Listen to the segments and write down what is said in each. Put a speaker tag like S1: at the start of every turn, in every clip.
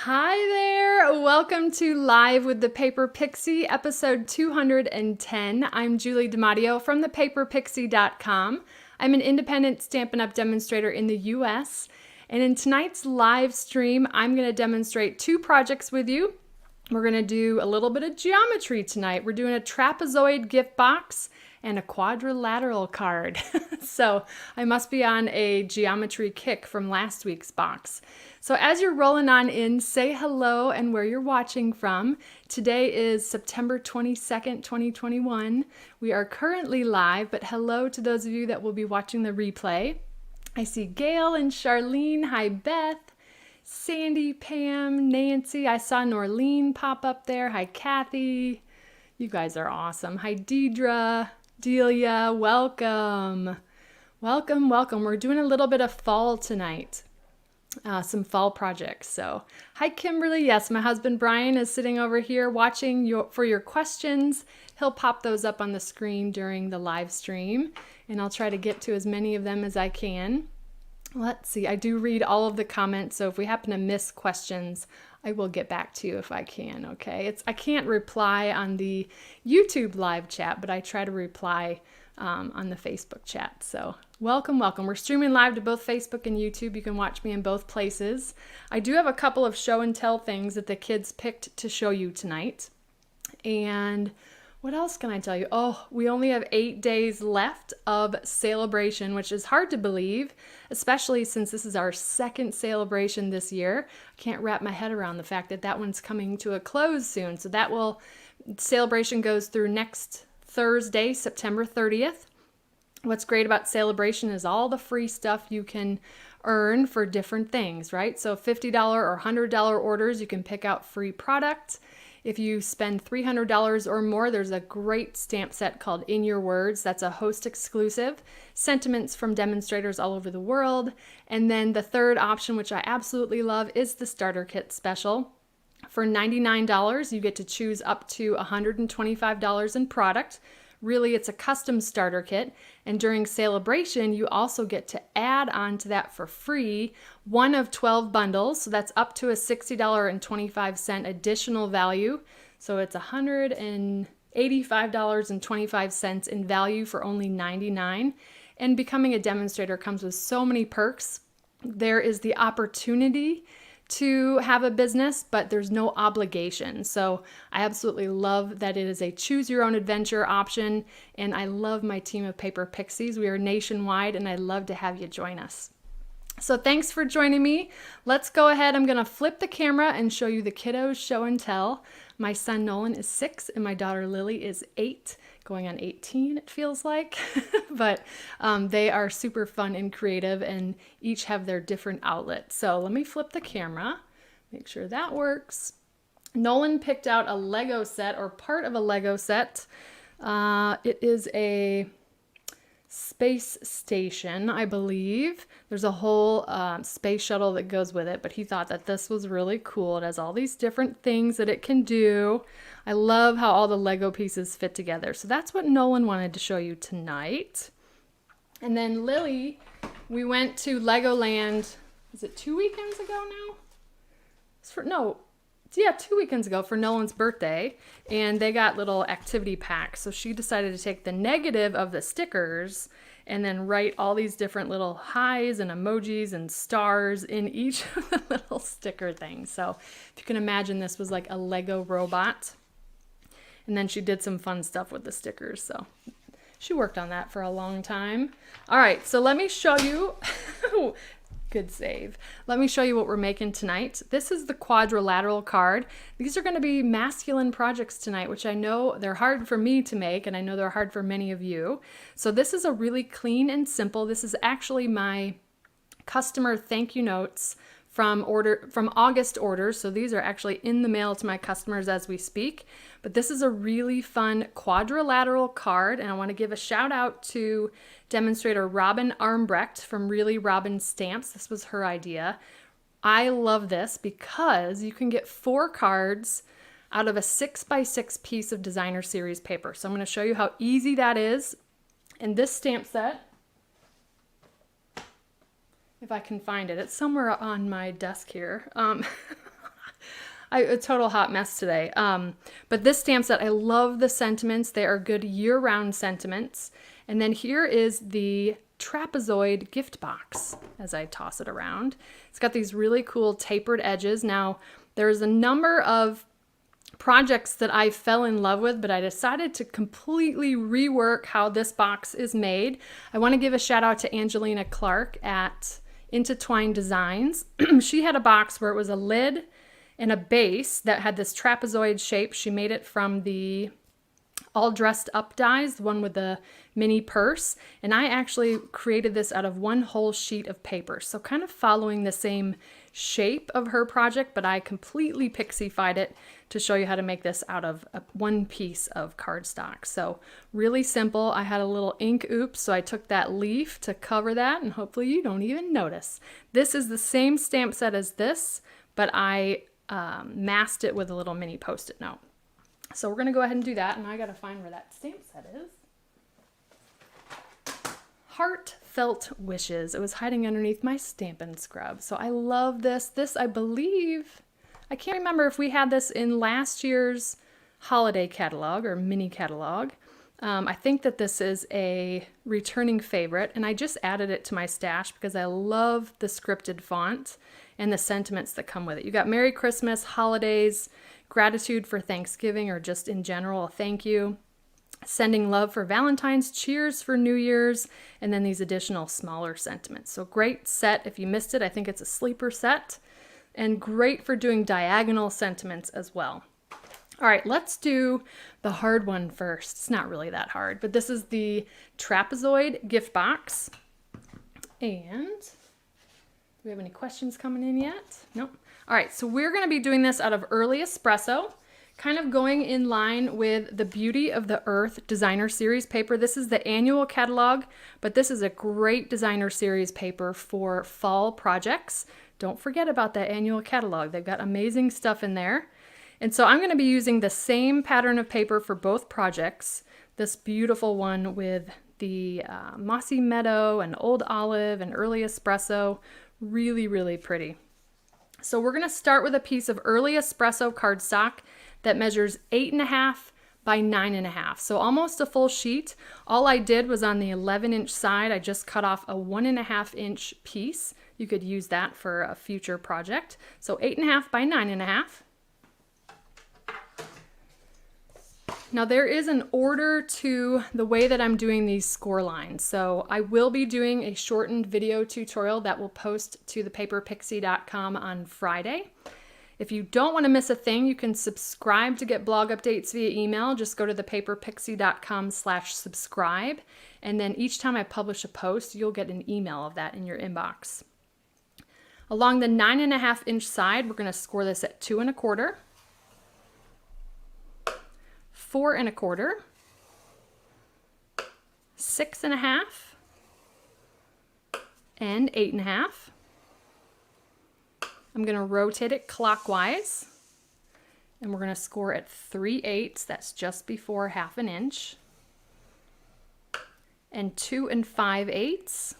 S1: Hi there! Welcome to Live with the Paper Pixie, episode 210. I'm Julie DiMatteo from thepaperpixie.com. I'm an independent Stampin' Up! Demonstrator in the US, and in tonight's live stream, I'm going to demonstrate two projects with you. We're going to do a little bit of geometry tonight. We're doing a Trapezoid Gift Box and a Quadrilateral card. So I must be on a geometry kick from last week's box. So as you're rolling on in, say hello and where you're watching from. Today is September 22nd, 2021. We are currently live, but hello to those of you that will be watching the replay. I see Gail and Charlene. Hi, Beth. Sandy, Pam, Nancy. I saw Norlene pop up there. Hi, Kathy. You guys are awesome. Hi, Deidre, Delia. Welcome. Welcome, welcome. We're doing a little bit of fall tonight. Some fall projects. So, hi, Kimberly. Yes, my husband Brian is sitting over here watching for your questions. He'll pop those up on the screen during the live stream, and I'll try to get to as many of them as I can. Let's see, I do read all of the comments, so if we happen to miss questions, I will get back to you if I can, okay? I can't reply on the YouTube live chat, but I try to reply on the Facebook chat. So welcome, welcome. We're streaming live to both Facebook and YouTube. You can watch me in both places. I do have a couple of show and tell things that the kids picked to show you tonight. And what else can I tell you? Oh, we only have 8 days left of celebration, which is hard to believe, especially since this is our second celebration this year. I can't wrap my head around the fact that that one's coming to a close soon. So celebration goes through next Thursday, September 30th. What's great about celebration is all the free stuff you can earn for different things, right? So $50 or $100 orders, you can pick out free product. If you spend $300 or more, there's a great stamp set called In Your Words. That's a host exclusive. Sentiments from demonstrators all over the world. And then the third option, which I absolutely love, is the starter kit special. For $99, you get to choose up to $125 in product. Really, it's a custom starter kit. And during celebration, you also get to add on to that for free one of 12 bundles. So that's up to a $60.25 additional value. So it's $185.25 in value for only $99. And becoming a demonstrator comes with so many perks. There is the opportunity to have a business, but there's no obligation. So I absolutely love that it is a choose your own adventure option, and I love my team of Paper Pixies. We are nationwide, and I'd love to have you join us. So thanks for joining me. Let's go ahead. I'm going to flip the camera and show you the kiddos show and tell. My son Nolan is 6 and my daughter Lily is 8, going on 18 it feels like. But they are super fun and creative and each have their different outlets. So let me flip the camera, make sure that works. Nolan picked out a Lego set, or part of a Lego set. It is a space station, I believe. There's a whole space shuttle that goes with it, but he thought that this was really cool. It has all these different things that it can do. I love how all the Lego pieces fit together. So that's what Nolan wanted to show you tonight. And then Lily, we went to Legoland, is it 2 weekends ago now? 2 weekends ago for Nolan's birthday, and they got little activity packs. So she decided to take the negative of the stickers and then write all these different little highs and emojis and stars in each of the little sticker things. So if you can imagine, this was like a Lego robot. And then she did some fun stuff with the stickers. So she worked on that for a long time. All right, so let me show you. Good save. Let me show you what we're making tonight. This is the Quadrilateral card. These are going to be masculine projects tonight, which I know they're hard for me to make, and I know they're hard for many of you. So this is a really clean and simple. This is actually my customer thank you notes from August orders. So these are actually in the mail to my customers as we speak. But this is a really fun quadrilateral card, and I want to give a shout out to demonstrator Robin Armbrecht from Really Robin Stamps. This was her idea. I love this because you can get 4 cards out of a 6x6 piece of designer series paper. So I'm going to show you how easy that is. And this stamp set, if I can find it, it's somewhere on my desk here. A total hot mess today. But this stamp set, I love the sentiments. They are good year-round sentiments. And then here is the Trapezoid Gift Box as I toss it around. It's got these really cool tapered edges. Now, there's a number of projects that I fell in love with, but I decided to completely rework how this box is made. I want to give a shout out to Angelina Clark at Intertwined Designs. She had a box where it was a lid and a base that had this trapezoid shape. She made it from the All Dressed Up dies, the one with the mini purse. And I actually created this out of one whole sheet of paper. So kind of following the same shape of her project, but I completely pixified it to show you how to make this out of one piece of cardstock. So really simple. I had a little ink oops, so I took that leaf to cover that, and hopefully you don't even notice. This is the same stamp set as this, but I masked it with a little mini Post-it note. So we're going to go ahead and do that, and I got to find where that stamp set is. Heartfelt Wishes. It was hiding underneath my Stampin' Scrub. So I love this. This, I believe, I can't remember if we had this in last year's holiday catalog or mini catalog. I think that this is a returning favorite, and I just added it to my stash because I love the scripted font and the sentiments that come with it. You got Merry Christmas, holidays, gratitude for Thanksgiving, or just in general, a thank you. Sending love for Valentine's, cheers for New Year's, and then these additional smaller sentiments. So great set. If you missed it, I think it's a sleeper set, and great for doing diagonal sentiments as well. All right, let's do the hard one first. It's not really that hard, but this is the Trapezoid Gift Box. And do we have any questions coming in yet? Nope. All right, so we're going to be doing this out of Early Espresso, kind of going in line with the Beauty of the Earth Designer Series paper. This is the annual catalog, but this is a great Designer Series paper for fall projects. Don't forget about that annual catalog. They've got amazing stuff in there. And so I'm going to be using the same pattern of paper for both projects. This beautiful one with the Mossy Meadow and Old Olive and Early Espresso. Really, really pretty. So we're going to start with a piece of Early Espresso cardstock that measures 8.5 by 9.5. So almost a full sheet. All I did was on the 11-inch side, I just cut off a 1.5-inch piece. You could use that for a future project. So 8.5 by 9.5. Now there is an order to the way that I'm doing these score lines. So I will be doing a shortened video tutorial that will post to thepaperpixie.com on Friday. If you don't want to miss a thing, you can subscribe to get blog updates via email. Just go to thepaperpixie.com/subscribe. And then each time I publish a post, you'll get an email of that in your inbox. Along the 9.5-inch side, we're going to score this at 2 1/4. 4 1/4, 6 1/2, and 8 1/2. I'm going to rotate it clockwise, and we're going to score at 3/8. That's just before 1/2 inch, and 2 5/8.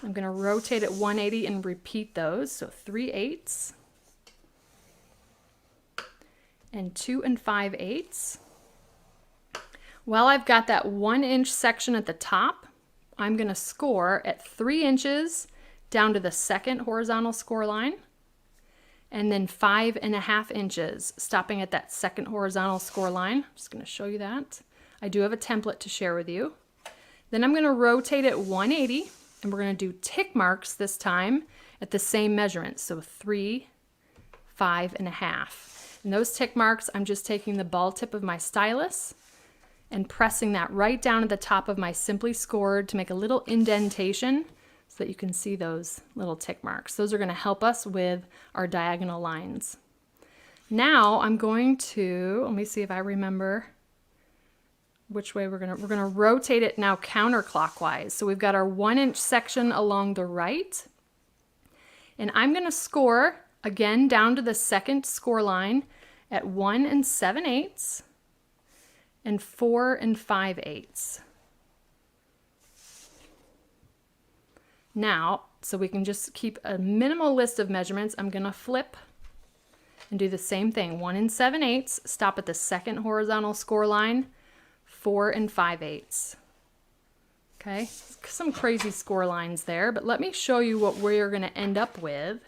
S1: I'm going to rotate at 180 and repeat those, so 3/8. And 2 5/8. While I've got that 1-inch section at the top, I'm going to score at 3 inches down to the second horizontal score line, and then 5.5 inches, stopping at that second horizontal score line. I'm just going to show you that. I do have a template to share with you. Then I'm going to rotate at 180, and we're going to do tick marks this time at the same measurement, so 3, 5.5. And those tick marks, I'm just taking the ball tip of my stylus and pressing that right down at the top of my Simply Scored to make a little indentation so that you can see those little tick marks. Those are going to help us with our diagonal lines. Now I'm going to, let me see if I remember which way we're going to rotate it now counterclockwise. So we've got our 1-inch section along the right, and I'm going to score again down to the second score line at 1 7/8 and 4 5/8. Now, so we can just keep a minimal list of measurements, I'm going to flip and do the same thing. 1 7/8, stop at the second horizontal score line, 4 5/8. Okay, some crazy score lines there, but let me show you what we're going to end up with,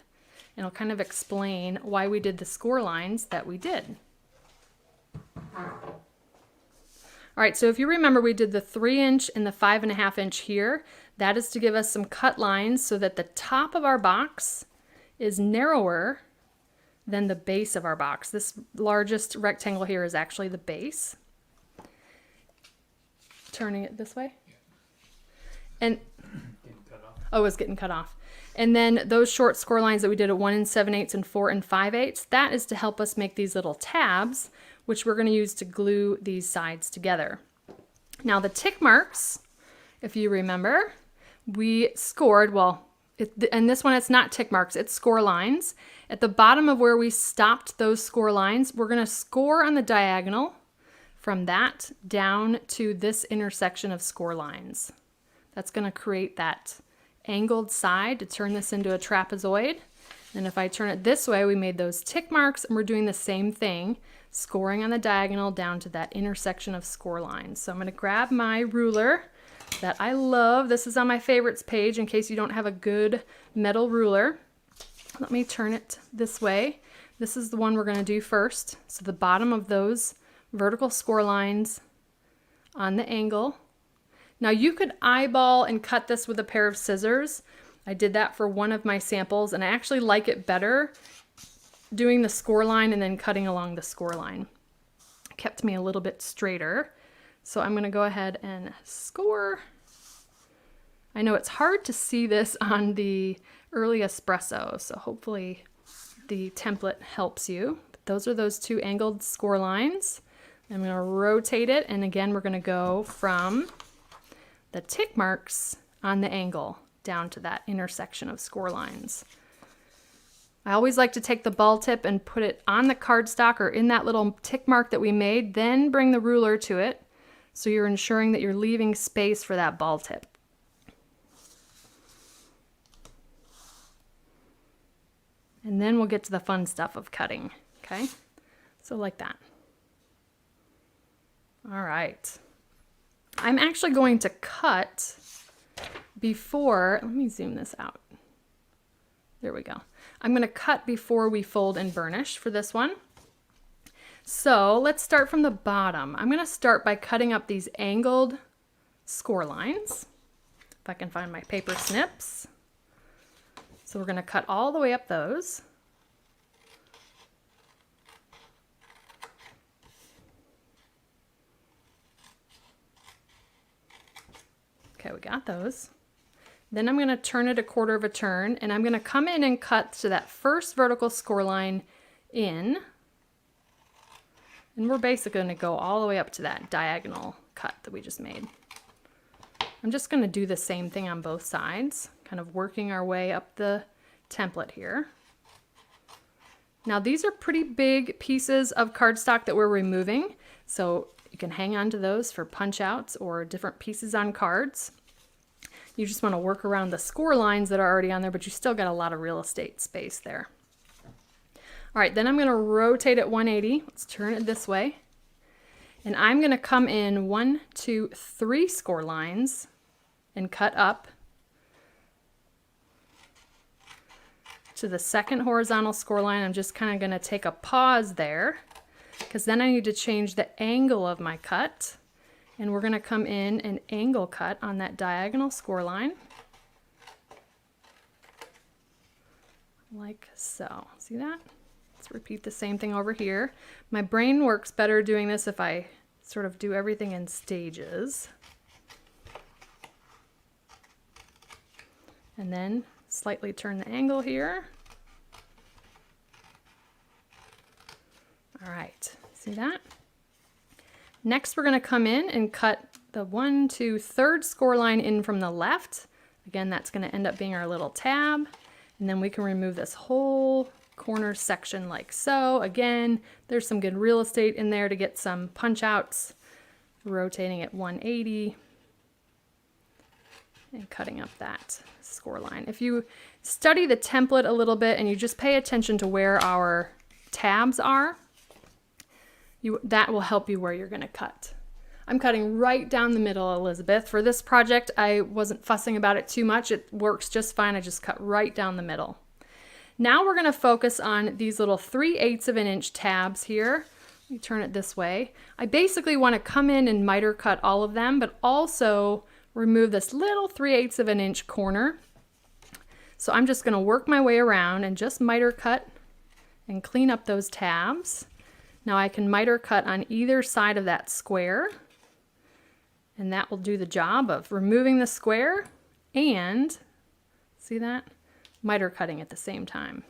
S1: and I'll kind of explain why we did the score lines that we did. All right, so if you remember, we did the 3-inch and the 5.5 inch here. That is to give us some cut lines so that the top of our box is narrower than the base of our box. This largest rectangle here is actually the base. Turning it this way. And oh, it's getting cut off. And then those short score lines that we did at 1 7/8 and 4 5/8, that is to help us make these little tabs, which we're going to use to glue these sides together. Now the tick marks, if you remember, we scored, well, and this one, it's not tick marks, it's score lines. At the bottom of where we stopped those score lines, we're going to score on the diagonal from that down to this intersection of score lines. That's going to create that angled side to turn this into a trapezoid. And if I turn it this way, we made those tick marks, and we're doing the same thing, scoring on the diagonal down to that intersection of score lines. So I'm going to grab my ruler that I love. This is on my favorites page in case you don't have a good metal ruler. Let me turn it this way. This is the one we're going to do first. So the bottom of those vertical score lines on the angle. Now you could eyeball and cut this with a pair of scissors. I did that for one of my samples, and I actually like it better doing the score line and then cutting along the score line. It kept me a little bit straighter. So I'm going to go ahead and score. I know it's hard to see this on the early espresso, so hopefully the template helps you. But those are those two angled score lines. I'm going to rotate it, and again we're going to go from the tick marks on the angle down to that intersection of score lines. I always like to take the ball tip and put it on the cardstock or in that little tick mark that we made, then bring the ruler to it, so you're ensuring that you're leaving space for that ball tip. And then we'll get to the fun stuff of cutting, okay? So like that. All right. I'm actually going to cut before, let me zoom this out. There we go. I'm going to cut before we fold and burnish for this one. So let's start from the bottom. I'm going to start by cutting up these angled score lines. If I can find my paper snips. So we're going to cut all the way up those. Okay, we got those. Then I'm going to turn it a quarter of a turn, and I'm going to come in and cut to that first vertical score line in. And we're basically going to go all the way up to that diagonal cut that we just made. I'm just going to do the same thing on both sides, kind of working our way up the template here. Now these are pretty big pieces of cardstock that we're removing, so you can hang on to those for punch outs or different pieces on cards. You just want to work around the score lines that are already on there, but you still got a lot of real estate space there. All right, then I'm going to rotate it 180. Let's turn it this way. And I'm going to come in 1, 2, 3 score lines and cut up to the second horizontal score line. I'm just kind of going to take a pause there because then I need to change the angle of my cut. And we're going to come in and angle cut on that diagonal score line. Like so. See that? Let's repeat the same thing over here. My brain works better doing this if I sort of do everything in stages. And then slightly turn the angle here. All right, see that? Next, we're going to come in and cut the 1, 2, 3rd score line in from the left. Again, that's going to end up being our little tab. And then we can remove this whole corner section like so. Again, there's some good real estate in there to get some punch outs. Rotating at 180 and cutting up that score line. If you study the template a little bit and you just pay attention to where our tabs are, that will help you where you're going to cut. I'm cutting right down the middle, Elizabeth. For this project, I wasn't fussing about it too much. It works just fine. I just cut right down the middle. Now we're going to focus on these little 3/8 of an inch tabs here. Let me turn it this way. I basically want to come in and miter cut all of them, but also remove this little 3/8 of an inch corner. So I'm just going to work my way around and just miter cut and clean up those tabs. Now I can miter cut on either side of that square, and that will do the job of removing the square and, see that? Miter cutting at the same time.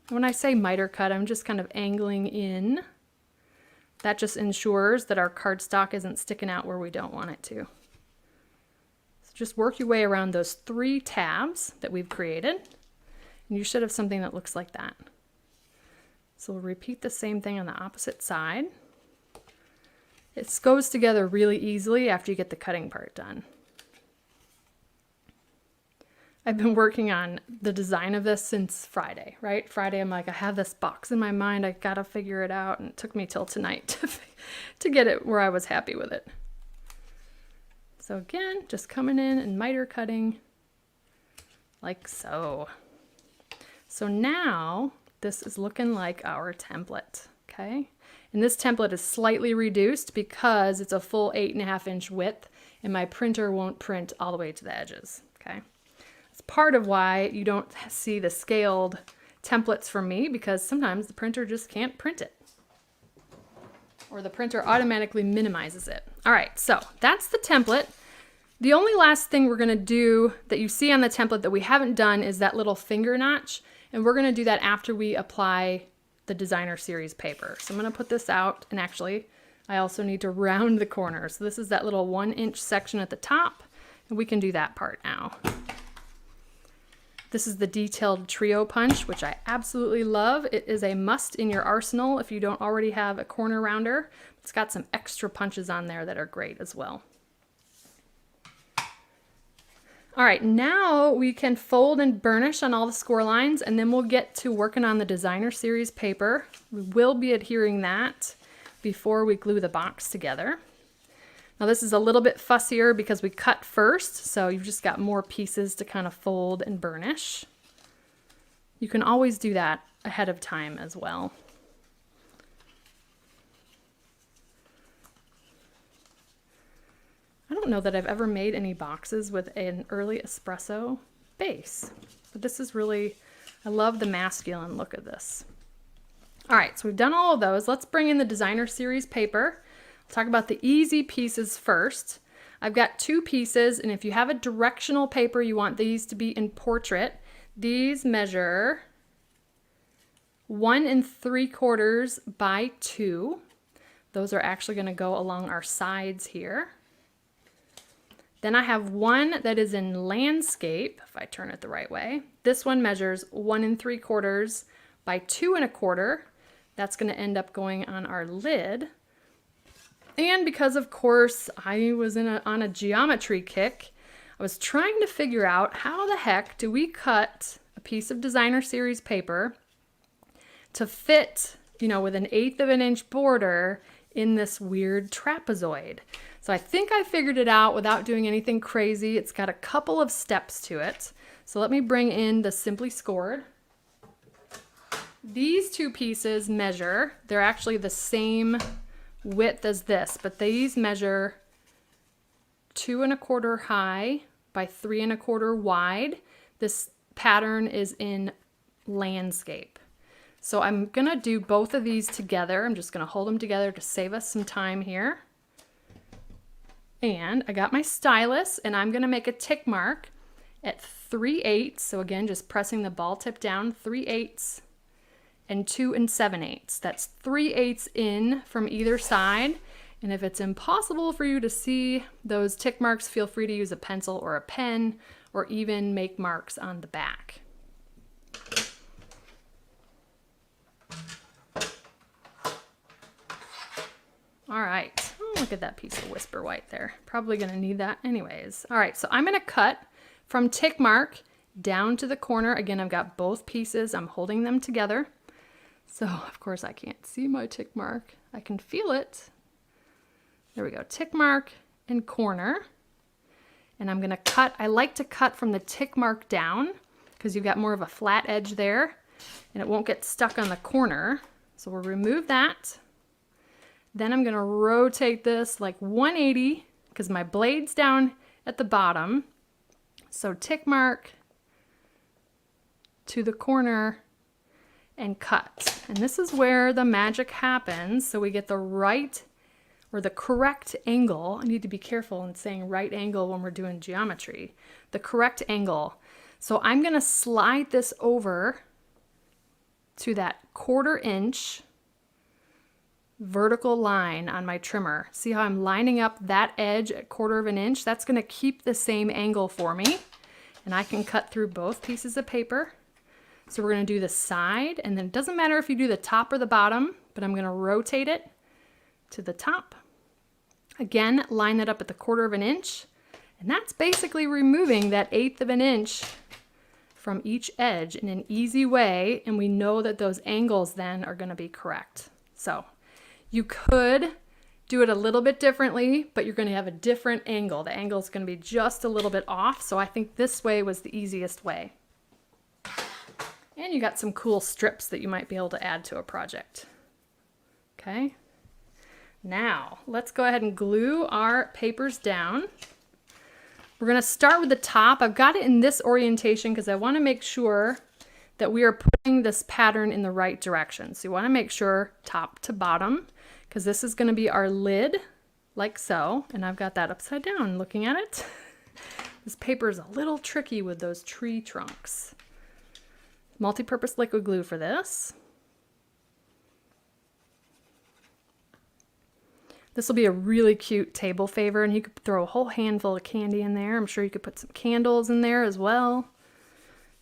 S1: When I say miter cut, I'm just kind of angling in. That just ensures that our cardstock isn't sticking out where we don't want it to. So just work your way around those 3 tabs that we've created, and you should have something that looks like that. So we'll repeat the same thing on the opposite side. It goes together really easily after you get the cutting part done. I've been working on the design of this since Friday, right? Friday, I'm like, I have this box in my mind. I gotta figure it out. And it took me till tonight to get it where I was happy with it. So again, just coming in and miter cutting like so. So now this is looking like our template, okay? And this template is slightly reduced because it's a full 8.5 inch width and my printer won't print all the way to the edges, okay? It's part of why you don't see the scaled templates from me, because sometimes the printer just can't print it. Or the printer automatically minimizes it. All right, so that's the template. The only last thing we're gonna do that you see on the template that we haven't done is that little finger notch. And we're gonna do that after we apply the designer series paper. So I'm gonna put this out, and actually I also need to round the corner. So this is that little 1 inch section at the top, and we can do that part now. This is the detailed trio punch, which I absolutely love. It is a must in your arsenal if you don't already have a corner rounder. It's got some extra punches on there that are great as well. All right, now we can fold and burnish on all the score lines, and then we'll get to working on the designer series paper. We will be adhering that before we glue the box together. Now this is a little bit fussier because we cut first, so you've just got more pieces to kind of fold and burnish. You can always do that ahead of time as well. I don't know that I've ever made any boxes with an early espresso base, but this is really, I love the masculine look of this. All right, so we've done all of those. Let's bring in the designer series paper. I'll talk about the easy pieces first. I've got 2 pieces, and if you have a directional paper, you want these to be in portrait. These measure 1 3/4 by 2. Those are actually going to go along our sides here. Then I have one that is in landscape, if I turn it the right way. This one measures 1 3/4 by 2 1/4. That's going to end up going on our lid. And because, of course, I was on a geometry kick, I was trying to figure out how the heck do we cut a piece of designer series paper to fit, you know, with an 1/8 of an inch border in this weird trapezoid. So I think I figured it out without doing anything crazy. It's got a couple of steps to it. So let me bring in the Simply Scored. These 2 pieces measure, they're actually the same width as this, but these measure 2 1/4 high by 3 1/4 wide. This pattern is in landscape. So I'm gonna do both of these together. I'm just gonna hold them together to save us some time here. And I got my stylus, and I'm gonna make a tick mark at 3/8. So again, just pressing the ball tip down, 3/8 and 2 7/8. That's 3/8 in from either side. And if it's impossible for you to see those tick marks, feel free to use a pencil or a pen, or even make marks on the back. All right, oh, look at that piece of Whisper White there. Probably gonna need that anyways. All right, so I'm gonna cut from tick mark down to the corner. Again, I've got both pieces. I'm holding them together. So, of course, I can't see my tick mark. I can feel it. There we go, tick mark and corner. And I'm gonna cut, I like to cut from the tick mark down because you've got more of a flat edge there and it won't get stuck on the corner. So we'll remove that. Then I'm gonna rotate this like 180 because my blade's down at the bottom. So tick mark to the corner and cut. And this is where the magic happens. So we get the right or the correct angle. I need to be careful in saying right angle when we're doing geometry. The correct angle. So I'm gonna slide this over to that 1/4 inch vertical line on my trimmer. See how I'm lining up that edge at 1/4 inch? That's gonna keep the same angle for me. And I can cut through both pieces of paper. So we're gonna do the side, and then it doesn't matter if you do the top or the bottom, but I'm gonna rotate it to the top. Again, line that up at the 1/4 inch, and that's basically removing that 1/8 of an inch from each edge in an easy way, and we know that those angles then are gonna be correct. So you could do it a little bit differently, but you're gonna have a different angle. The angle is gonna be just a little bit off, so I think this way was the easiest way. And you got some cool strips that you might be able to add to a project. Okay, now let's go ahead and glue our papers down. We're gonna start with the top. I've got it in this orientation because I wanna make sure that we are putting this pattern in the right direction. So you wanna make sure top to bottom, because this is gonna be our lid, like so. And I've got that upside down looking at it. This paper is a little tricky with those tree trunks. Multi-purpose liquid glue for this. This will be a really cute table favor, and you could throw a whole handful of candy in there. I'm sure you could put some candles in there as well.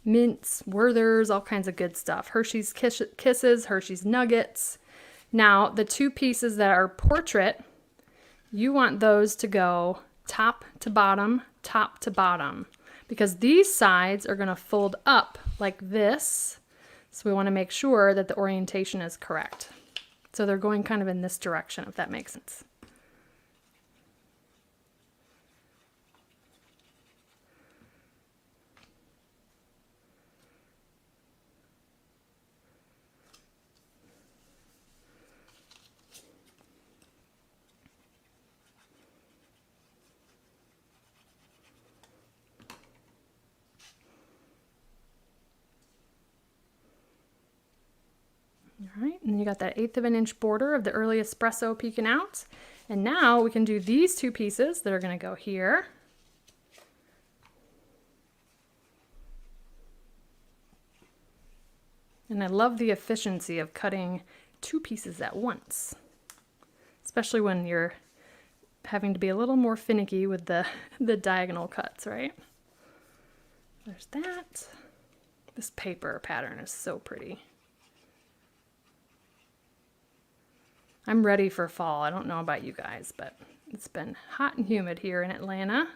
S1: Mints, Werthers, all kinds of good stuff. Hershey's Kisses, Hershey's Nuggets. Now, the two pieces that are portrait, you want those to go top to bottom, because these sides are gonna fold up like this. So we wanna make sure that the orientation is correct. So they're going kind of in this direction, if that makes sense. All right, and you got that 1/8 of an inch border of the early espresso peeking out. And now we can do these two pieces that are gonna go here. And I love the efficiency of cutting two pieces at once, especially when you're having to be a little more finicky with the diagonal cuts, right? There's that. This paper pattern is so pretty. I'm ready for fall. I don't know about you guys, but it's been hot and humid here in Atlanta.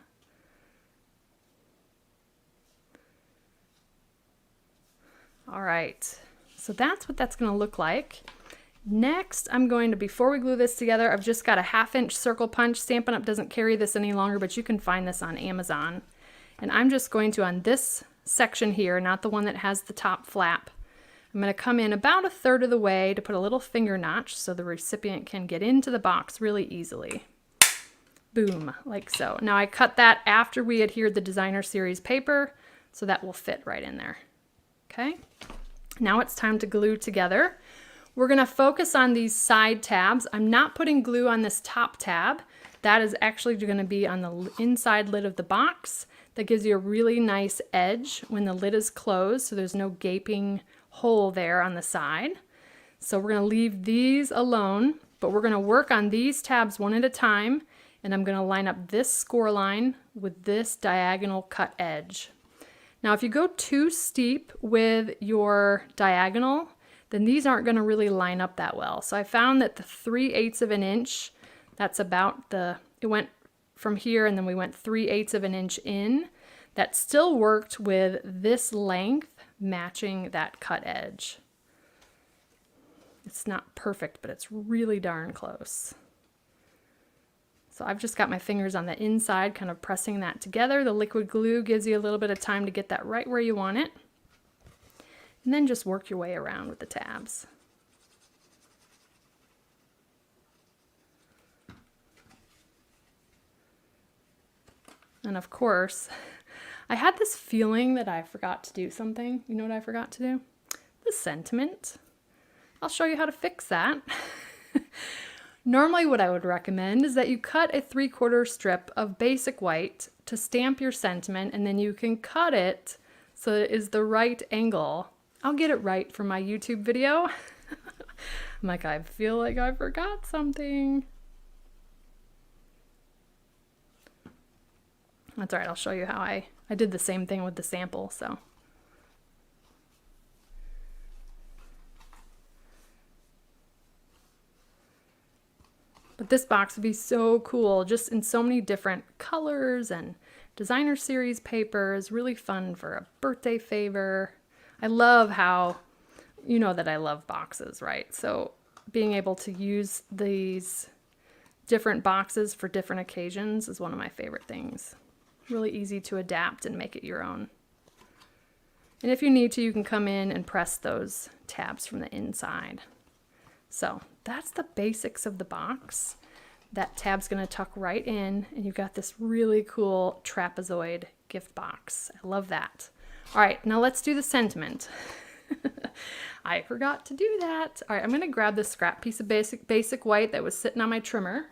S1: All right, so that's what that's gonna look like. Next, I'm going to, before we glue this together, I've just got a 1/2 inch circle punch. Stampin' Up! Doesn't carry this any longer, but you can find this on Amazon. And I'm just going to, on this section here, not the one that has the top flap, I'm going to come in about 1/3 of the way to put a little finger notch so the recipient can get into the box really easily. Boom, like so. Now I cut that after we adhered the designer series paper, so that will fit right in there. Okay, now it's time to glue together. We're going to focus on these side tabs. I'm not putting glue on this top tab. That is actually going to be on the inside lid of the box. That gives you a really nice edge when the lid is closed, so there's no gaping hole there on the side. So we're going to leave these alone, but we're going to work on these tabs one at a time, and I'm going to line up this score line with this diagonal cut edge. Now if you go too steep with your diagonal, then these aren't going to really line up that well. So I found that the 3/8 of an inch, that's about it went from here and then we went 3/8 of an inch in. that still worked with this length matching that cut edge. It's not perfect, but it's really darn close. So I've just got my fingers on the inside, kind of pressing that together. The liquid glue gives you a little bit of time to get that right where you want it. And then just work your way around with the tabs. And of course, I had this feeling that I forgot to do something. You know what I forgot to do? The sentiment. I'll show you how to fix that. Normally what I would recommend is that you cut a 3/4 strip of basic white to stamp your sentiment, and then you can cut it so it is the right angle. I'll get it right for my YouTube video. I'm like, I feel like I forgot something. That's all right, I'll show you how I did the same thing with the sample, so. But this box would be so cool, just in so many different colors and designer series papers, really fun for a birthday favor. I love how, you know that I love boxes, right? So being able to use these different boxes for different occasions is one of my favorite things. Really easy to adapt and make it your own. And if you need to, you can come in and press those tabs from the inside. So that's the basics of the box. That tab's going to tuck right in, and you've got this really cool trapezoid gift box. I love that. All right, now let's do the sentiment. I forgot to do that. All right, I'm going to grab this scrap piece of basic white that was sitting on my trimmer.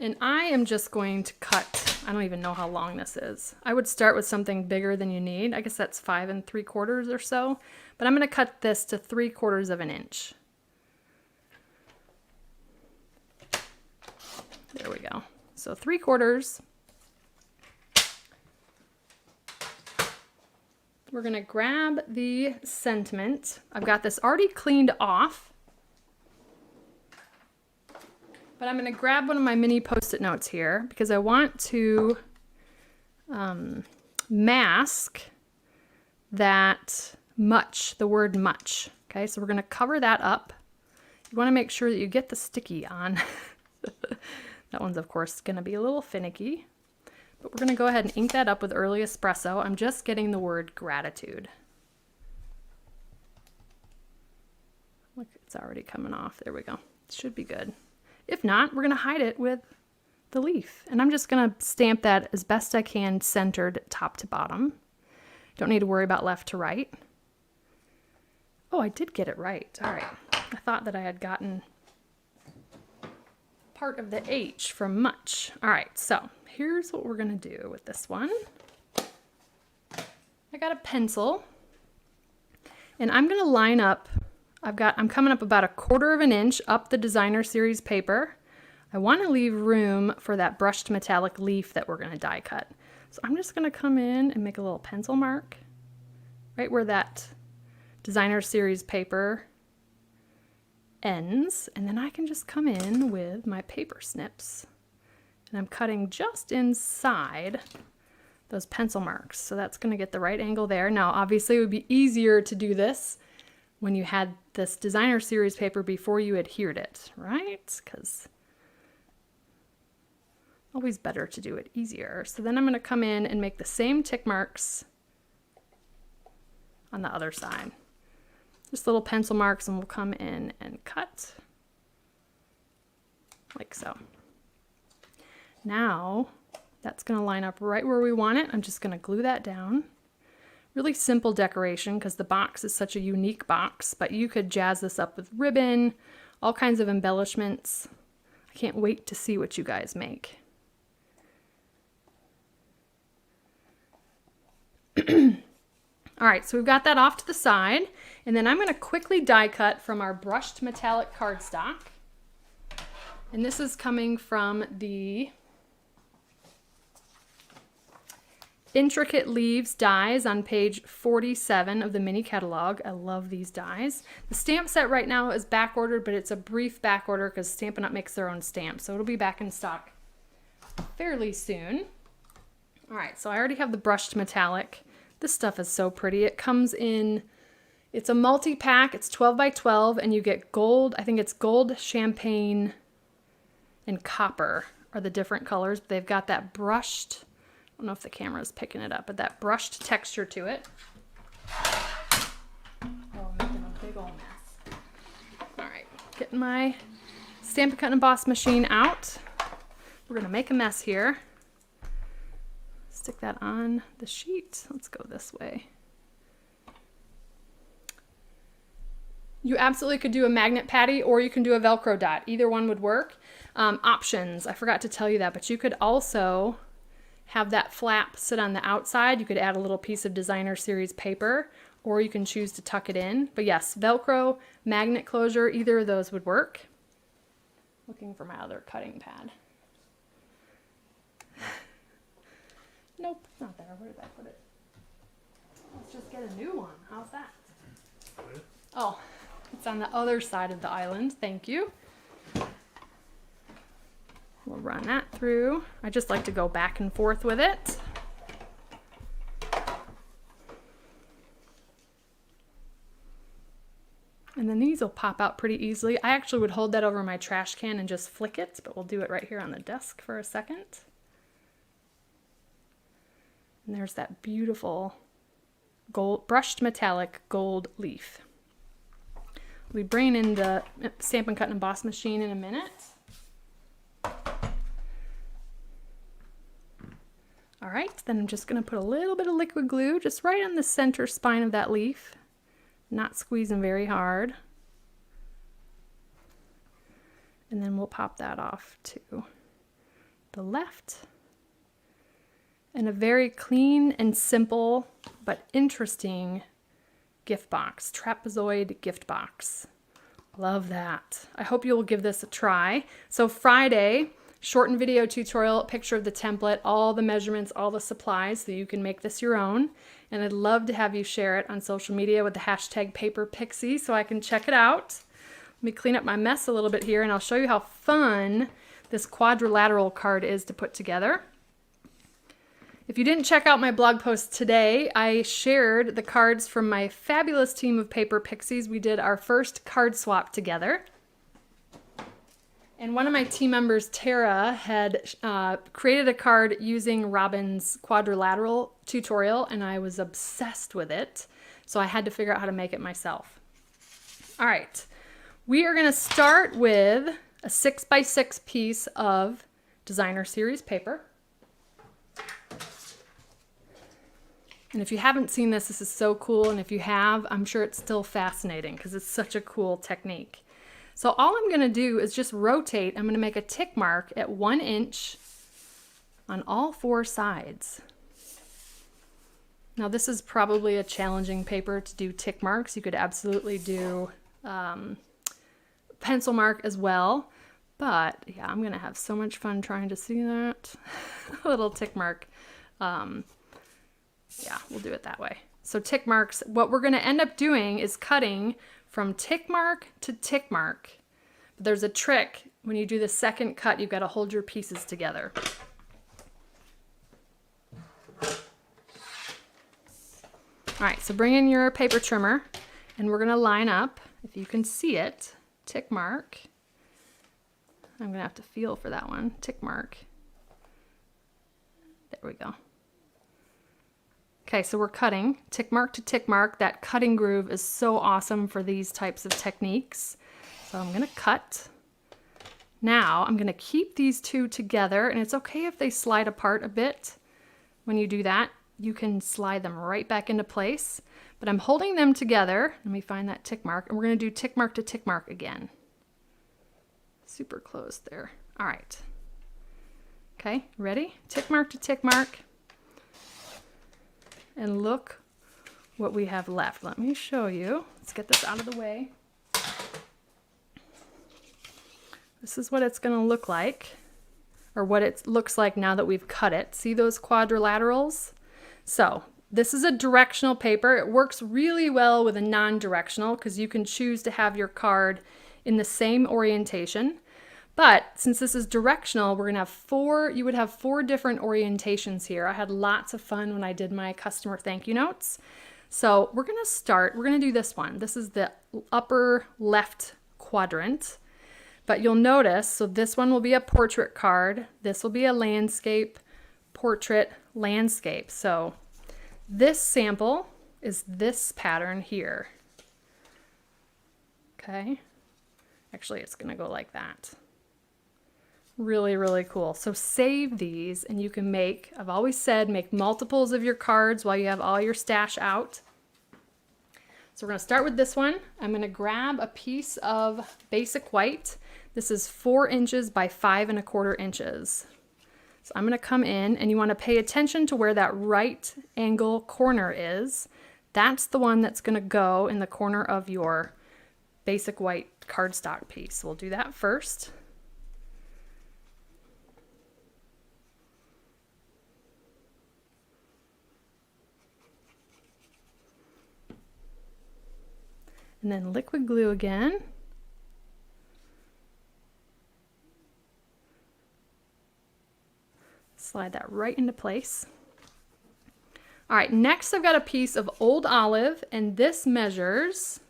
S1: And I am just going to cut, I don't even know how long this is. I would start with something bigger than you need. I guess that's 5 3/4 or so. But I'm going to cut this to 3/4 of an inch. There we go. So 3/4. We're going to grab the sentiment. I've got this already cleaned off. But I'm going to grab one of my mini Post-it notes here because I want to mask that much, the word much. Okay, so we're going to cover that up. You want to make sure that you get the sticky on. That one's, of course, going to be a little finicky. But we're going to go ahead and ink that up with Early Espresso. I'm just getting the word gratitude. Look, it's already coming off. There we go. It should be good. If not, we're going to hide it with the leaf. And I'm just going to stamp that as best I can, centered top to bottom. Don't need to worry about left to right. Oh, I did get it right. All right. I thought that I had gotten part of the H from much. All right, so here's what we're going to do with this one. I got a pencil, and I'm going to line up. I'm coming up about 1/4 of an inch up the designer series paper. I want to leave room for that brushed metallic leaf that we're going to die cut. So I'm just going to come in and make a little pencil mark right where that designer series paper ends, and then I can just come in with my paper snips, and I'm cutting just inside those pencil marks. So that's going to get the right angle there. Now, obviously, it would be easier to do this when you had this designer series paper before you adhered it, right? Because always better to do it easier. So then I'm going to come in and make the same tick marks on the other side. Just little pencil marks, and we'll come in and cut like so. Now that's going to line up right where we want it. I'm just going to glue that down. Really simple decoration because the box is such a unique box, but you could jazz this up with ribbon, all kinds of embellishments. I can't wait to see what you guys make. All right, so we've got that off to the side, and then I'm going to quickly die cut from our brushed metallic cardstock. And this is coming from the Intricate Leaves dies on page 47 of the mini catalog. I love these dies. The stamp set right now is back ordered, but it's a brief back order because Stampin' Up! Makes their own stamps, so it'll be back in stock fairly soon. All right, so I already have the brushed metallic. This stuff is so pretty. It comes in, it's a multi-pack. It's 12 by 12, and you get gold. I think it's gold, champagne, and copper are the different colors. They've got that brushed, I don't know if the camera is picking it up, but that brushed texture to it. Oh, I'm making a big old mess. All right, getting my Stampin' Cut and Emboss machine out. We're gonna make a mess here. Stick that on the sheet. Let's go this way. You absolutely could do a magnet patty, or you can do a Velcro dot. Either one would work. Options, I forgot to tell you that, but you could also have that flap sit on the outside. You could add a little piece of designer series paper, or you can choose to tuck it in. But yes, Velcro, magnet closure, either of those would work. Looking for my other cutting pad. Nope, not there. Where did I put it? Let's just get a new one. How's that? Oh, it's on the other side of the island. Thank you. We'll run that through. I just like to go back and forth with it. And then these will pop out pretty easily. I actually would hold that over my trash can and just flick it, but we'll do it right here on the desk for a second. And there's that beautiful gold, brushed metallic gold leaf. We'll be bringing in the Stampin' Cut and Emboss machine in a minute. All right, then I'm just gonna put a little bit of liquid glue just right on the center spine of that leaf. Not squeezing very hard. And then we'll pop that off to the left. And a very clean and simple but interesting gift box, Trapezoid Gift Box. Love that. I hope you will give this a try. So Friday, shortened video tutorial, picture of the template, all the measurements, all the supplies, so you can make this your own. And I'd love to have you share it on social media with the hashtag #PaperPixie so I can check it out. Let me clean up my mess a little bit here, and I'll show you how fun this quadrilateral card is to put together. If you didn't check out my blog post today, I shared the cards from my fabulous team of Paper Pixies. We did our first card swap together. And one of my team members, Tara, had created a card using Robin's Quadrilateral tutorial, and I was obsessed with it. So I had to figure out how to make it myself. All right, we are gonna start with a 6x6 piece of designer series paper. And if you haven't seen this, this is so cool. And if you have, I'm sure it's still fascinating because it's such a cool technique. So all I'm gonna do is just rotate. I'm gonna make a tick mark at 1 inch on all 4 sides. Now this is probably a challenging paper to do tick marks. You could absolutely do pencil mark as well. But yeah, I'm gonna have so much fun trying to see that. A little tick mark. Yeah, we'll do it that way. So tick marks, what we're gonna end up doing is cutting from tick mark to tick mark. But there's a trick. When you do the second cut, you've got to hold your pieces together. All right, so bring in your paper trimmer, and we're gonna line up, if you can see it, tick mark. I'm gonna have to feel for that one, tick mark. There we go. Okay, so we're cutting tick mark to tick mark. That cutting groove is so awesome for these types of techniques. So I'm gonna cut. Now I'm gonna keep these two together, and it's okay if they slide apart a bit. When you do that, you can slide them right back into place. But I'm holding them together. Let me find that tick mark, and we're gonna do tick mark to tick mark again. Super close there. All right. Okay, ready? Tick mark to tick mark. And look what we have left. Let me show you. Let's get this out of the way. This is what it's gonna look like, or what it looks like now that we've cut it. See those quadrilaterals? So this is a directional paper. It works really well with a non-directional because you can choose to have your card in the same orientation. But since this is directional, we're gonna have you would have 4 different orientations here. I had lots of fun when I did my customer thank you notes. So we're gonna do this one. This is the upper left quadrant. But you'll notice, so this one will be a portrait card. This will be a landscape, portrait, landscape. So this sample is this pattern here. Okay. Actually, it's gonna go like that. Really, really cool. So save these and you can make, I've always said, make multiples of your cards while you have all your stash out. So we're gonna start with this one. I'm gonna grab a piece of basic white. This is 4 inches by 5 1/4 inches. So I'm gonna come in and you wanna pay attention to where that right angle corner is. That's the one that's gonna go in the corner of your basic white cardstock piece. We'll do that first. And then liquid glue again. Slide that right into place. All right, next I've got a piece of old olive, and this measures,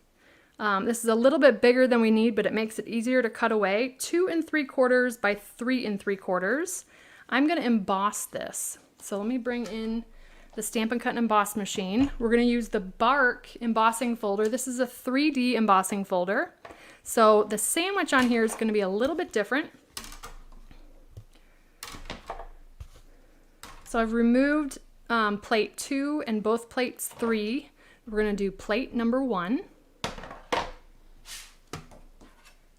S1: this is a little bit bigger than we need, but it makes it easier to cut away, 2 3/4 by 3 3/4. I'm gonna emboss this. So let me bring in the Stampin' Cut and Emboss machine. We're gonna use the Bark embossing folder. This is a 3D embossing folder. So the sandwich on here is gonna be a little bit different. So I've removed plate 2 and both plates 3. We're gonna do plate number 1.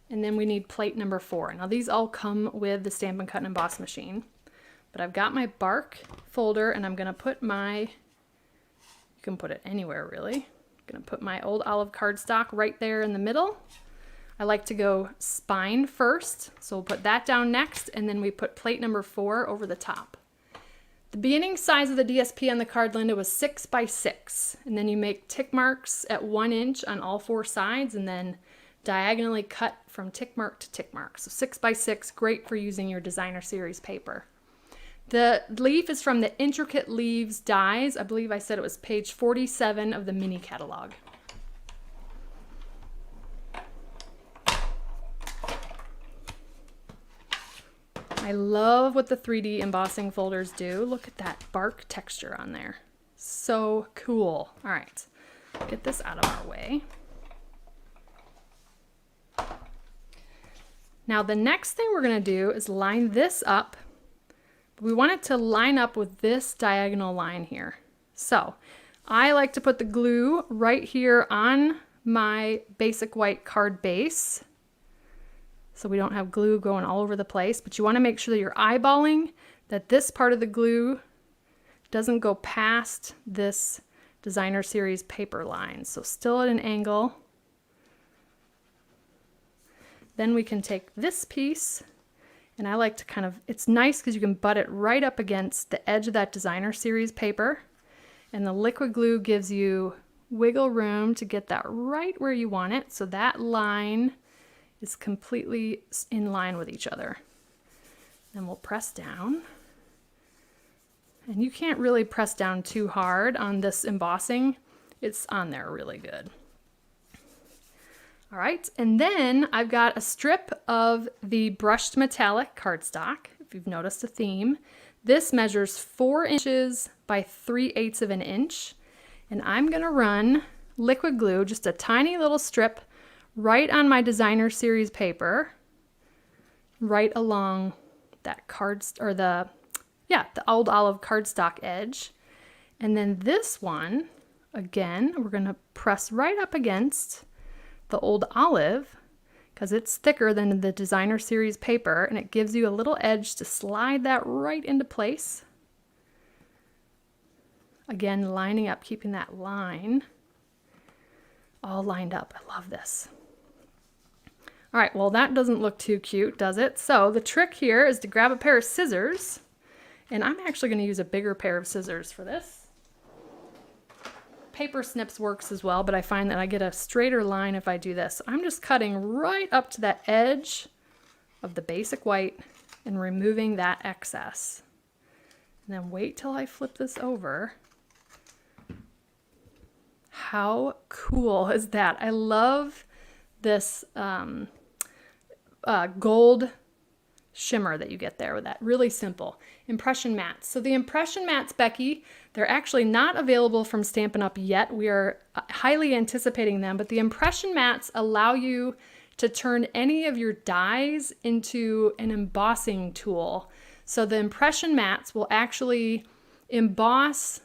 S1: And then we need plate number 4. Now these all come with the Stampin' Cut and Emboss machine. But I've got my Bark folder and I'm gonna put you can put it anywhere really. I'm gonna put my old olive cardstock right there in the middle. I like to go spine first, so we'll put that down next, and then we put plate number 4 over the top. The beginning size of the DSP on the card, Linda, was 6 by 6, and then you make tick marks at 1 inch on all 4 sides, and then diagonally cut from tick mark to tick mark. So 6 by 6, great for using your designer series paper. The leaf is from the Intricate Leaves Dies. I believe I said it was page 47 of the mini catalog. I love what the 3D embossing folders do. Look at that bark texture on there. So cool. All right, get this out of our way. Now the next thing we're gonna do is line this up. We want it to line up with this diagonal line here. So I like to put the glue right here on my basic white card base, so we don't have glue going all over the place, but you want to make sure that you're eyeballing that this part of the glue doesn't go past this designer series paper line. So still at an angle. Then we can take this piece, and I like to it's nice because you can butt it right up against the edge of that designer series paper, and the liquid glue gives you wiggle room to get that right where you want it, so that line is completely in line with each other. Then we'll press down. And you can't really press down too hard on this embossing. It's on there really good. All right, and then I've got a strip of the brushed metallic cardstock, if you've noticed a theme. This measures 4 inches by 3/8 of an inch. And I'm gonna run liquid glue, just a tiny little strip, right on my designer series paper, right along that the old olive cardstock edge. And then this one, again, we're gonna press right up against the old olive because it's thicker than the designer series paper, and it gives you a little edge to slide that right into place. Again, lining up, keeping that line all lined up. I love this. All right, well, that doesn't look too cute, does it? So the trick here is to grab a pair of scissors, and I'm actually gonna use a bigger pair of scissors for this. Paper snips works as well, but I find that I get a straighter line if I do this. I'm just cutting right up to that edge of the basic white and removing that excess. And then wait till I flip this over. How cool is that? I love this gold shimmer that you get there with that. Really simple. Impression mats. So the impression mats, Becky, they're actually not available from Stampin' Up! Yet. We are highly anticipating them, but the impression mats allow you to turn any of your dies into an embossing tool. So the impression mats will actually emboss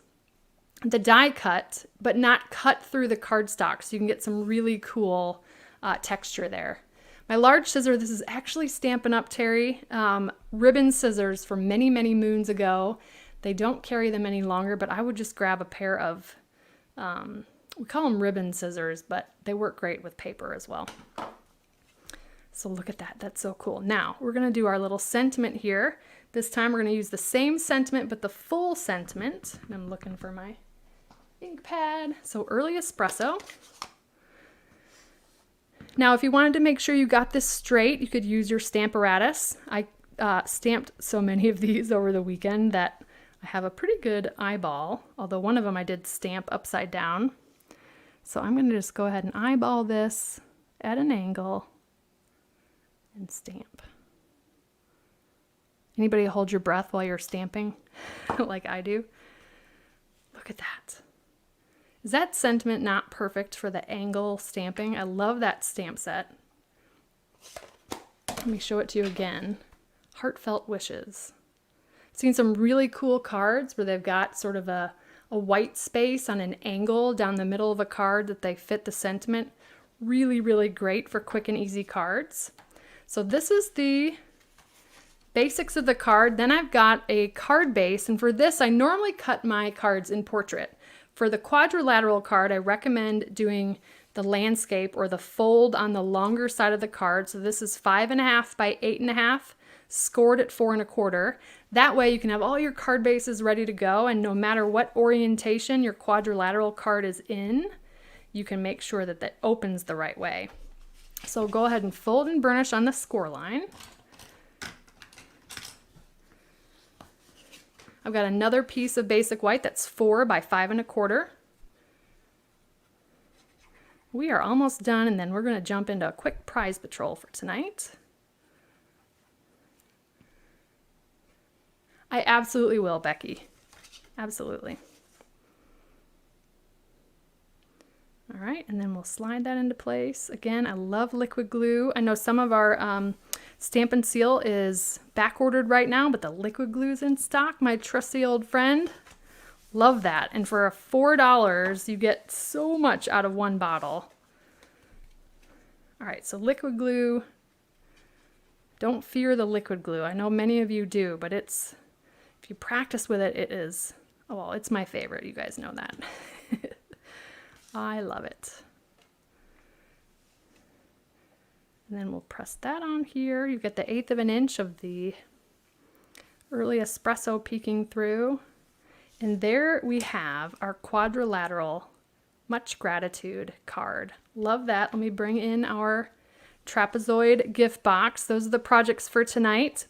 S1: the die cut, but not cut through the cardstock. So you can get some really cool texture there. My large scissor, this is actually Stampin' Up! Terry, ribbon scissors from many, many moons ago. They don't carry them any longer, but I would just grab a pair of, we call them ribbon scissors, but they work great with paper as well. So look at that, that's so cool. Now we're gonna do our little sentiment here. This time we're gonna use the same sentiment, but the full sentiment. And I'm looking for my ink pad. So early espresso. Now, if you wanted to make sure you got this straight, you could use your Stamparatus. I stamped so many of these over the weekend that I have a pretty good eyeball, although one of them I did stamp upside down. So I'm going to just go ahead and eyeball this at an angle and stamp. Anybody hold your breath while you're stamping like I do? Look at that. Is that sentiment not perfect for the angle stamping? I love that stamp set. Let me show it to you again. Heartfelt Wishes. I've seen some really cool cards where they've got sort of a white space on an angle down the middle of a card that they fit the sentiment. Really, really great for quick and easy cards. So this is the basics of the card. Then I've got a card base, and for this I normally cut my cards in portrait. For the quadrilateral card, I recommend doing the landscape or the fold on the longer side of the card. So this is 5.5 by 8.5, scored at 4 1/4. That way you can have all your card bases ready to go, and no matter what orientation your quadrilateral card is in, you can make sure that that opens the right way. So go ahead and fold and burnish on the score line. I've got another piece of basic white that's 4 by 5 1/4. We are almost done, and then we're going to jump into a quick prize patrol for tonight. I absolutely will, Becky. Absolutely. All right, and then we'll slide that into place. Again, I love liquid glue. I know some of our Stampin' Seal is back ordered right now, but the liquid glue is in stock, my trusty old friend. Love that. And for $4, you get so much out of one bottle. All right, so liquid glue. Don't fear the liquid glue. I know many of you do, but it's, if you practice with it, it is, oh, well, it's my favorite. You guys know that. I love it. And then we'll press that on here. You get the 1/8 of an inch of the early espresso peeking through. And there we have our quadrilateral Much Gratitude card. Love that. Let me bring in our Trapezoid Gift Box. Those are the projects for tonight.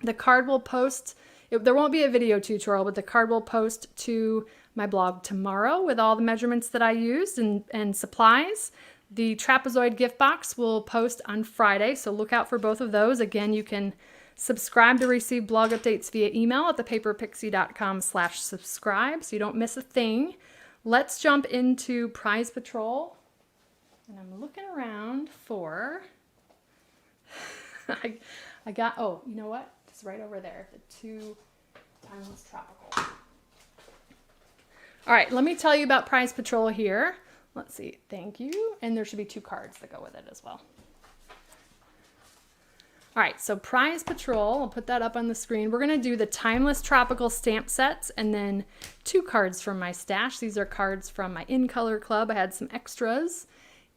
S1: The card will post, there won't be a video tutorial, but the card will post to my blog tomorrow with all the measurements that I used and supplies. The Trapezoid Gift Box will post on Friday, so look out for both of those. Again, you can subscribe to receive blog updates via email at thepaperpixie.com/subscribe so you don't miss a thing. Let's jump into Prize Patrol. And I'm looking around for, I got, oh, you know what? It's right over there, the 2 Timeless Tropical. All right, let me tell you about Prize Patrol here. Let's see, thank you. And there should be 2 cards that go with it as well. All right, so Prize Patrol, I'll put that up on the screen. We're gonna do the Timeless Tropical stamp sets and then 2 cards from my stash. These are cards from my In Color Club. I had some extras.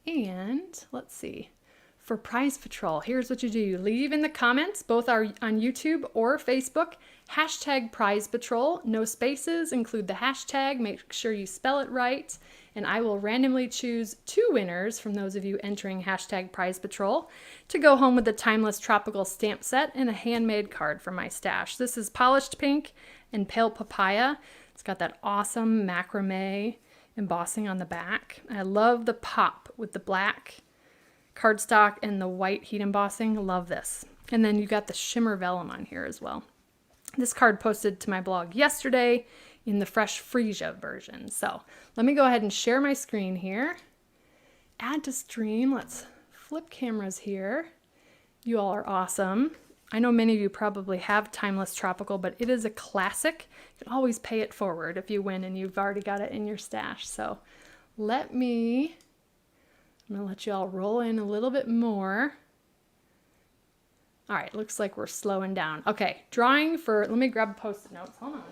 S1: And let's see, for Prize Patrol, here's what you do. You leave in the comments, both are on YouTube or Facebook, Hashtag Prize Patrol, no spaces, include the hashtag, make sure you spell it right, and I will randomly choose 2 winners from those of you entering hashtag Prize Patrol to go home with the Timeless Tropical stamp set and a handmade card from my stash. This is Polished Pink and Pale Papaya. It's got that awesome macrame embossing on the back. I love the pop with the black cardstock and the white heat embossing. Love this. And then you got the shimmer vellum on here as well. This card posted to my blog yesterday in the Fresh Freesia version. So let me go ahead and share my screen here. Add to stream. Let's flip cameras here. You all are awesome. I know many of you probably have Timeless Tropical, but it is a classic. You can always pay it forward if you win and you've already got it in your stash. So I'm going to let you all roll in a little bit more. All right, looks like we're slowing down. Okay, drawing for, let me grab Post-it notes. Hold on.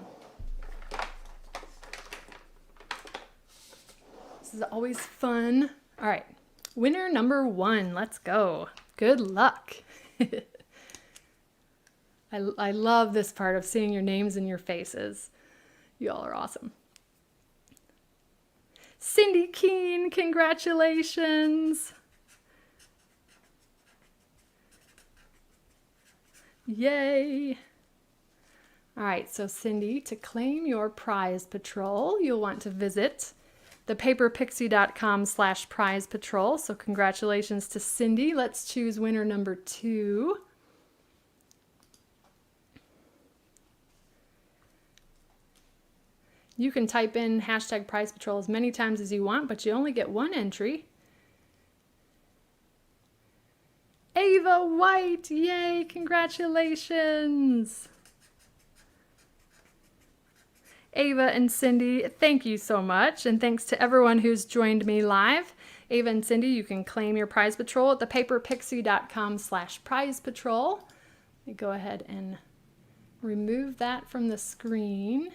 S1: This is always fun. All right, winner number 1, let's go. Good luck. I love this part of seeing your names and your faces. You all are awesome. Cindy Keene, congratulations. Yay. All right, so Cindy, to claim your prize patrol, you'll want to visit thepaperpixie.com/prize patrol. So congratulations to Cindy. Let's choose winner number 2. You can type in hashtag prize patrol as many times as you want, but you only get 1 entry. Ava White, yay, congratulations. Ava and Cindy, thank you so much. And thanks to everyone who's joined me live. Ava and Cindy, you can claim your prize patrol at thepaperpixie.com/prize patrol. Let me go ahead and remove that from the screen.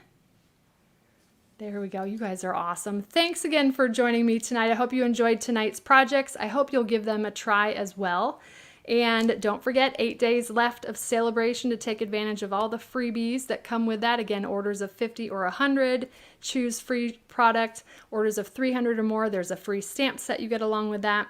S1: There we go. You guys are awesome. Thanks again for joining me tonight. I hope you enjoyed tonight's projects. I hope you'll give them a try as well. And don't forget, 8 days left of celebration to take advantage of all the freebies that come with that. Again, orders of 50 or 100, choose free product. Orders of 300 or more, there's a free stamp set you get along with that.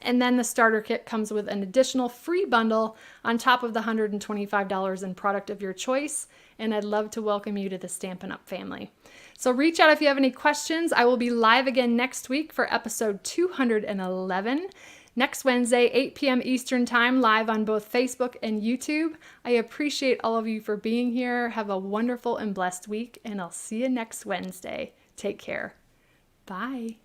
S1: And then the starter kit comes with an additional free bundle on top of the $125 in product of your choice. And I'd love to welcome you to the Stampin' Up! Family. So reach out if you have any questions. I will be live again next week for episode 211. Next Wednesday, 8 p.m. Eastern Time, live on both Facebook and YouTube. I appreciate all of you for being here. Have a wonderful and blessed week, and I'll see you next Wednesday. Take care. Bye.